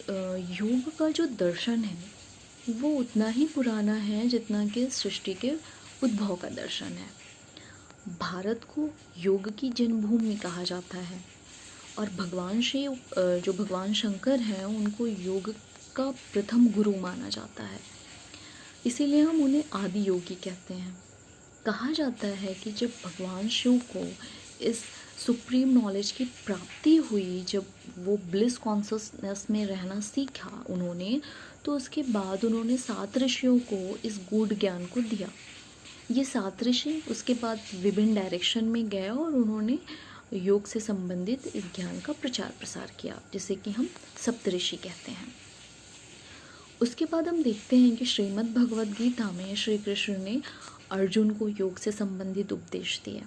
योग का जो दर्शन है वो उतना ही पुराना है जितना कि सृष्टि के उद्भव का दर्शन है। भारत को योग की जन्मभूमि कहा जाता है और भगवान शिव जो भगवान शंकर हैं उनको योग का प्रथम गुरु माना जाता है। इसीलिए हम उन्हें आदि योगी कहते हैं। कहा जाता है कि जब भगवान शिव को इस सुप्रीम नॉलेज की प्राप्ति हुई, जब वो ब्लिस कॉन्शसनेस में रहना सीखा उन्होंने, तो उसके बाद उन्होंने 7 ऋषियों को इस गूढ़ ज्ञान को दिया। ये 7 ऋषि उसके बाद विभिन्न डायरेक्शन में गए और उन्होंने योग से संबंधित इस ज्ञान का प्रचार प्रसार किया, जिसे कि हम सप्तऋषि कहते हैं। उसके बाद हम देखते हैं कि श्रीमद् भगवद गीता में श्री कृष्ण ने अर्जुन को योग से संबंधित उपदेश दिए।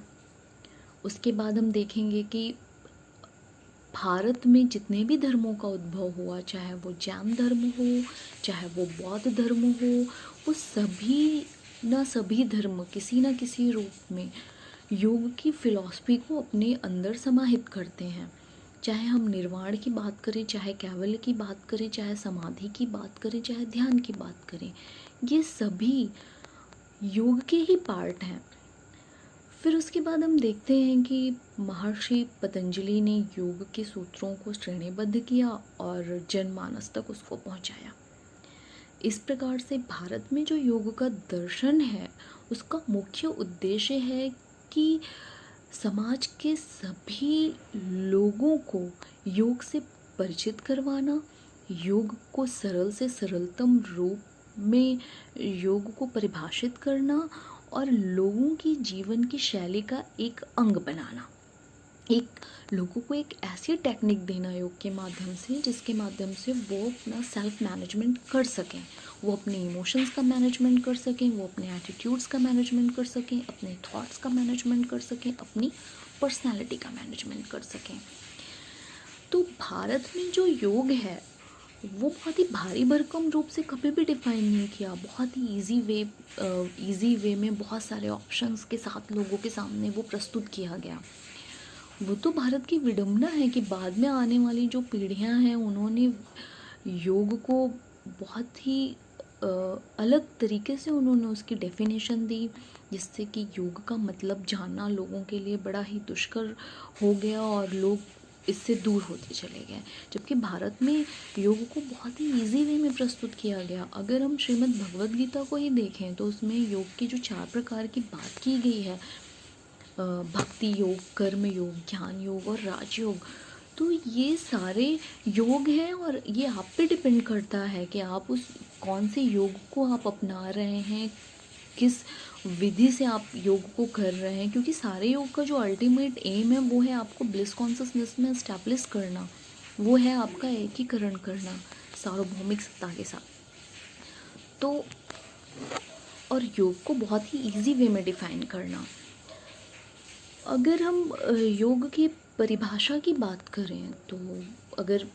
उसके बाद हम देखेंगे कि भारत में जितने भी धर्मों का उद्भव हुआ, चाहे वो जैन धर्म हो, चाहे वो बौद्ध धर्म हो, वो सभी धर्म किसी न किसी रूप में योग की फिलॉसफी को अपने अंदर समाहित करते हैं। चाहे हम निर्वाण की बात करें, चाहे कैवल्य की बात करें, चाहे समाधि की बात करें, चाहे ध्यान की बात करें, ये सभी योग के ही पार्ट हैं। फिर उसके बाद हम देखते हैं कि महर्षि पतंजलि ने योग के सूत्रों को श्रेणीबद्ध किया और जनमानस तक उसको पहुंचाया। इस प्रकार से भारत में जो योग का दर्शन है उसका मुख्य उद्देश्य है कि समाज के सभी लोगों को योग से परिचित करवाना, योग को सरल से सरलतम रूप में योग को परिभाषित करना और लोगों की जीवन की शैली का एक अंग बनाना। लोगों को एक ऐसी टेक्निक देना योग के माध्यम से जिसके माध्यम से वो अपना सेल्फ मैनेजमेंट कर सकें, वो अपने इमोशंस का मैनेजमेंट कर सकें, वो अपने एटीट्यूड्स का मैनेजमेंट कर सकें, अपने थॉट्स का मैनेजमेंट कर सकें, अपनी पर्सनैलिटी का मैनेजमेंट कर सकें। तो भारत में जो योग है वो बहुत ही भारी भरकम रूप से कभी भी डिफाइन नहीं किया। बहुत ही इजी वे में बहुत सारे ऑप्शंस के साथ लोगों के सामने वो प्रस्तुत किया गया। वो तो भारत की विडंबना है कि बाद में आने वाली जो पीढ़ियां हैं उन्होंने योग को बहुत ही अलग तरीके से उन्होंने उसकी डेफिनेशन दी, जिससे कि योग का मतलब जानना लोगों के लिए बड़ा ही दुष्कर हो गया और लोग इससे दूर होते चले गए। जबकि भारत में योग को बहुत ही इजी वे में प्रस्तुत किया गया। अगर हम श्रीमद् भगवद गीता को ही देखें तो उसमें योग की जो 4 प्रकार की बात की गई है, भक्ति योग, कर्म योग, ज्ञान योग और राजयोग, तो ये सारे योग हैं और ये आप पे डिपेंड करता है कि आप उस कौन से योग को आप अपना रहे हैं, किस विधि से आप योग को कर रहे हैं। क्योंकि सारे योग का जो अल्टीमेट एम है वो है आपको ब्लिस कॉन्शसनेस में एस्टैब्लिश करना, वो है आपका एकीकरण करना सार्वभौमिक सत्ता के साथ। तो और योग को बहुत ही इजी वे में डिफाइन करना। अगर हम योग की परिभाषा की बात करें तो अगर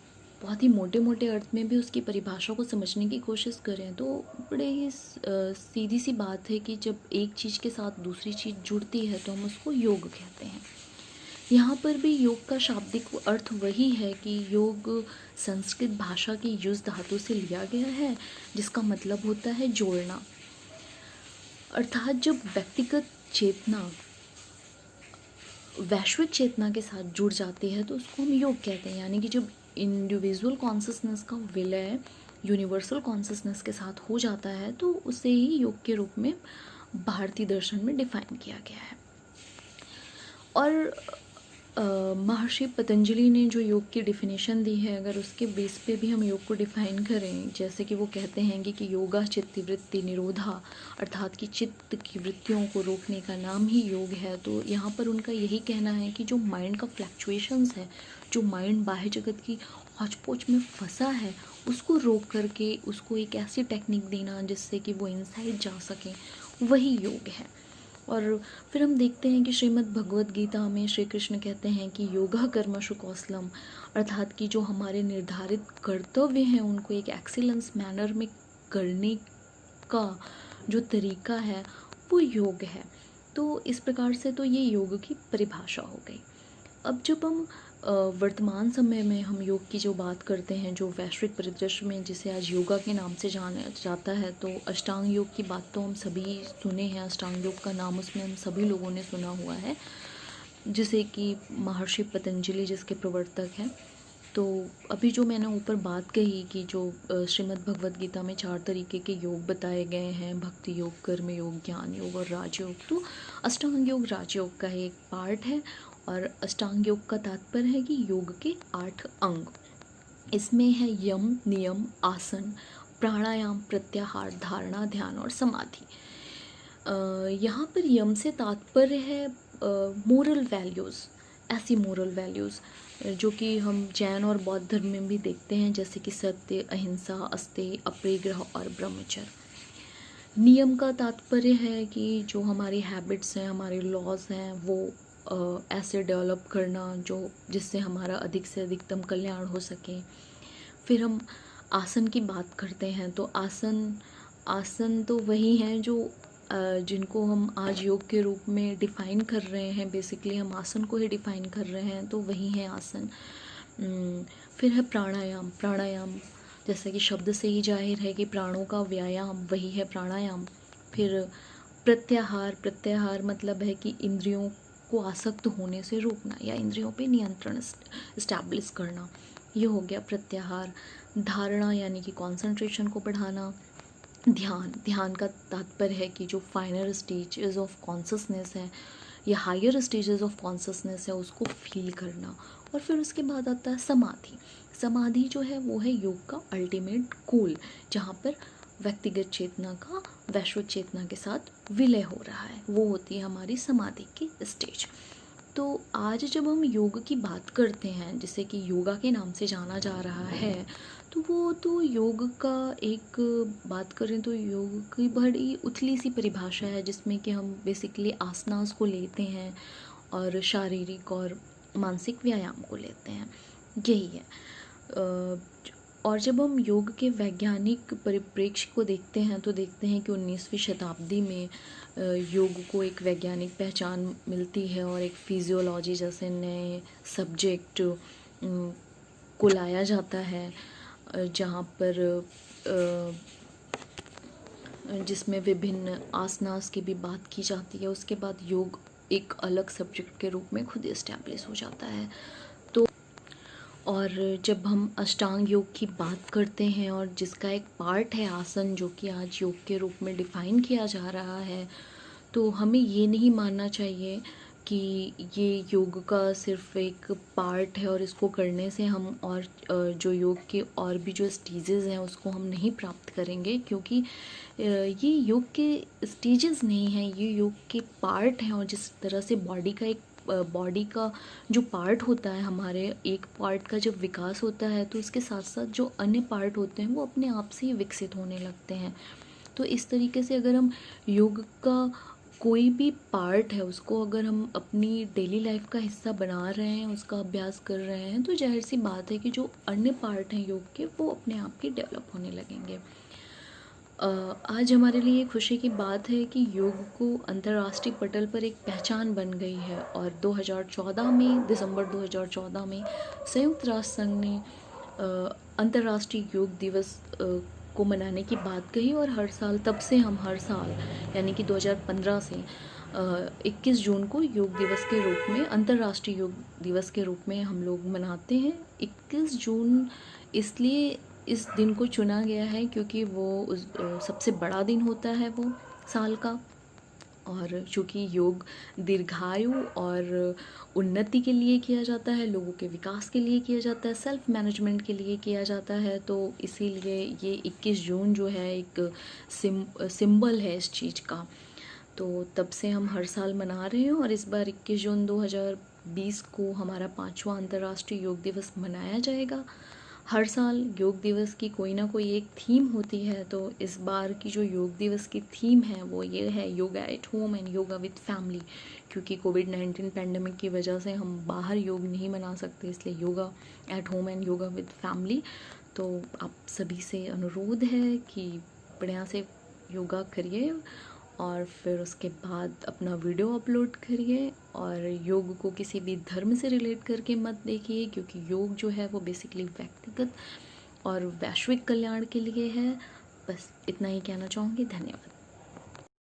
बहुत ही मोटे मोटे अर्थ में भी उसकी परिभाषा को समझने की कोशिश करें तो बड़े ही सीधी सी बात है कि जब एक चीज़ के साथ दूसरी चीज़ जुड़ती है तो हम उसको योग कहते हैं। यहाँ पर भी योग का शाब्दिक अर्थ वही है कि योग संस्कृत भाषा की युज धातु से लिया गया है, जिसका मतलब होता है जोड़ना। अर्थात जब व्यक्तिगत चेतना वैश्विक चेतना के साथ जुड़ जाती है तो उसको हम योग कहते हैं। यानी कि जब इंडिविजुअल कॉन्शसनेस का विलय यूनिवर्सल कॉन्शसनेस के साथ हो जाता है तो उसे ही योग के रूप में भारतीय दर्शन में डिफाइन किया गया है। और महर्षि पतंजलि ने जो योग की डिफिनेशन दी है, अगर उसके बेस पे भी हम योग को डिफाइन करें, जैसे कि वो कहते हैं कि योगा चित्तवृत्ति निरोधा, अर्थात कि चित्त की वृत्तियों को रोकने का नाम ही योग है। तो यहाँ पर उनका यही कहना है कि जो माइंड का फ्लक्चुएशंस है, जो माइंड बाह्य जगत की हौच-पौच में फंसा है, उसको रोक करके उसको एक ऐसी टेक्निक देना जिससे कि वो इनसाइड जा सकें, वही योग है। और फिर हम देखते हैं कि श्रीमद् भगवद गीता में श्री कृष्ण कहते हैं कि योगा कर्मसु कौशलम, अर्थात कि जो हमारे निर्धारित कर्तव्य हैं उनको एक एक्सीलेंस मैनर में करने का जो तरीका है वो योग है। तो इस प्रकार से तो ये योग की परिभाषा हो गई। अब जब हम वर्तमान समय में हम योग की जो बात करते हैं, जो वैश्विक परिदृश्य में जिसे आज योगा के नाम से जाना जाता है, तो अष्टांग योग की बात तो हम सभी सुने हैं। अष्टांग योग का नाम उसमें हम सभी लोगों ने सुना हुआ है, जिसे कि महर्षि पतंजलि जिसके प्रवर्तक हैं। तो अभी जो मैंने ऊपर बात कही कि जो श्रीमद् भगवद गीता में 4 तरीके के योग बताए गए हैं, भक्ति योग, कर्म योग, ज्ञान योग और राजयोग, तो अष्टांग योग राजयोग का एक पार्ट है। और अष्टांग योग का तात्पर्य है कि योग के 8 अंग। इसमें है यम, नियम, आसन, प्राणायाम, प्रत्याहार, धारणा, ध्यान और समाधि। यहाँ पर यम से तात्पर्य है मोरल वैल्यूज़, ऐसी मोरल वैल्यूज़ जो कि हम जैन और बौद्ध धर्म में भी देखते हैं, जैसे कि सत्य, अहिंसा, अस्तेय, अपरिग्रह और ब्रह्मचर्य। नियम का तात्पर्य है कि जो हमारी हैबिट्स हैं, हमारे लॉज हैं, वो ऐसे डेवलप करना जो जिससे हमारा अधिक से अधिकतम कल्याण हो सके। फिर हम आसन की बात करते हैं, तो आसन तो वही हैं जो जिनको हम आज योग के रूप में डिफ़ाइन कर रहे हैं। बेसिकली हम आसन को ही डिफ़ाइन कर रहे हैं, तो वही है आसन। फिर है प्राणायाम जैसा कि शब्द से ही जाहिर है कि प्राणों का व्यायाम, वही है प्राणायाम। फिर प्रत्याहार मतलब है कि इंद्रियों को आसक्त होने से रोकना या इंद्रियों पे नियंत्रण इस्टेब्लिश करना, ये हो गया प्रत्याहार। धारणा यानी कि कंसंट्रेशन को बढ़ाना। ध्यान का तात्पर्य है कि जो फाइनर स्टेजेस ऑफ कॉन्शसनेस है या हायर स्टेजेस ऑफ कॉन्शसनेस है, उसको फील करना। और फिर उसके बाद आता है समाधि जो है वो है योग का अल्टीमेट गोल, जहाँ पर व्यक्तिगत चेतना का वैश्विक चेतना के साथ विलय हो रहा है, वो होती है हमारी समाधि की स्टेज। तो आज जब हम योग की बात करते हैं, जिसे कि योगा के नाम से जाना जा रहा है, तो वो तो योग का एक बात करें तो योग की बड़ी उथली सी परिभाषा है, जिसमें कि हम बेसिकली आसनास को लेते हैं और शारीरिक और मानसिक व्यायाम को लेते हैं, यही है। और जब हम योग के वैज्ञानिक परिप्रेक्ष्य को देखते हैं, तो देखते हैं कि 19वीं शताब्दी में योग को एक वैज्ञानिक पहचान मिलती है और एक फिजियोलॉजी जैसे नए सब्जेक्ट को लाया जाता है, जहाँ पर जिसमें विभिन्न आसनास की भी बात की जाती है। उसके बाद योग एक अलग सब्जेक्ट के रूप में खुद इस्टेब्लिश हो जाता है। तो और जब हम अष्टांग योग की बात करते हैं और जिसका एक पार्ट है आसन, जो कि आज योग के रूप में डिफ़ाइन किया जा रहा है, तो हमें ये नहीं मानना चाहिए कि ये योग का सिर्फ एक पार्ट है और इसको करने से हम और जो योग के और भी जो स्टेजेस हैं उसको हम नहीं प्राप्त करेंगे, क्योंकि ये योग के स्टेजेस नहीं हैं, ये योग के पार्ट हैं। और जिस तरह से बॉडी का जो पार्ट होता है, हमारे एक पार्ट का जब विकास होता है, तो उसके साथ साथ जो अन्य पार्ट होते हैं वो अपने आप से ही विकसित होने लगते हैं। तो इस तरीके से अगर हम योग का कोई भी पार्ट है उसको अगर हम अपनी डेली लाइफ का हिस्सा बना रहे हैं, उसका अभ्यास कर रहे हैं, तो जाहिर सी बात है कि जो अन्य पार्ट हैं योग के, वो अपने आप ही डेवलप होने लगेंगे। आज हमारे लिए खुशी की बात है कि योग को अंतर्राष्ट्रीय पटल पर एक पहचान बन गई है। और 2014 में, दिसंबर 2014 में संयुक्त राष्ट्र संघ ने अंतर्राष्ट्रीय योग दिवस को मनाने की बात कही। और हर साल, तब से हम हर साल यानी कि 2015 से 21 जून को योग दिवस के रूप में, अंतर्राष्ट्रीय योग दिवस के रूप में हम लोग मनाते हैं। 21 जून इसलिए इस दिन को चुना गया है क्योंकि वो सबसे बड़ा दिन होता है वो साल का। और चूँकि योग दीर्घायु और उन्नति के लिए किया जाता है, लोगों के विकास के लिए किया जाता है, सेल्फ मैनेजमेंट के लिए किया जाता है, तो इसीलिए ये 21 जून जो है एक सिंबल है इस चीज़ का। तो तब से हम हर साल मना रहे हैं और इस बार 21 जून 2020 को हमारा 5वां अंतर्राष्ट्रीय योग दिवस मनाया जाएगा। हर साल योग दिवस की कोई ना कोई एक थीम होती है, तो इस बार की जो योग दिवस की थीम है वो ये है, yoga at home and yoga with family. क्योंकि कोविड-19 पैंडमिक की वजह से हम बाहर योग नहीं मना सकते, इसलिए yoga at home and yoga with family. तो आप सभी से अनुरोध है कि बढ़िया से योगा करिए और फिर उसके बाद अपना वीडियो अपलोड करिए। और योग को किसी भी धर्म से रिलेट करके मत देखिए, क्योंकि योग जो है वो बेसिकली व्यक्तिगत और वैश्विक कल्याण के लिए है। बस इतना ही कहना चाहूँगी। धन्यवाद।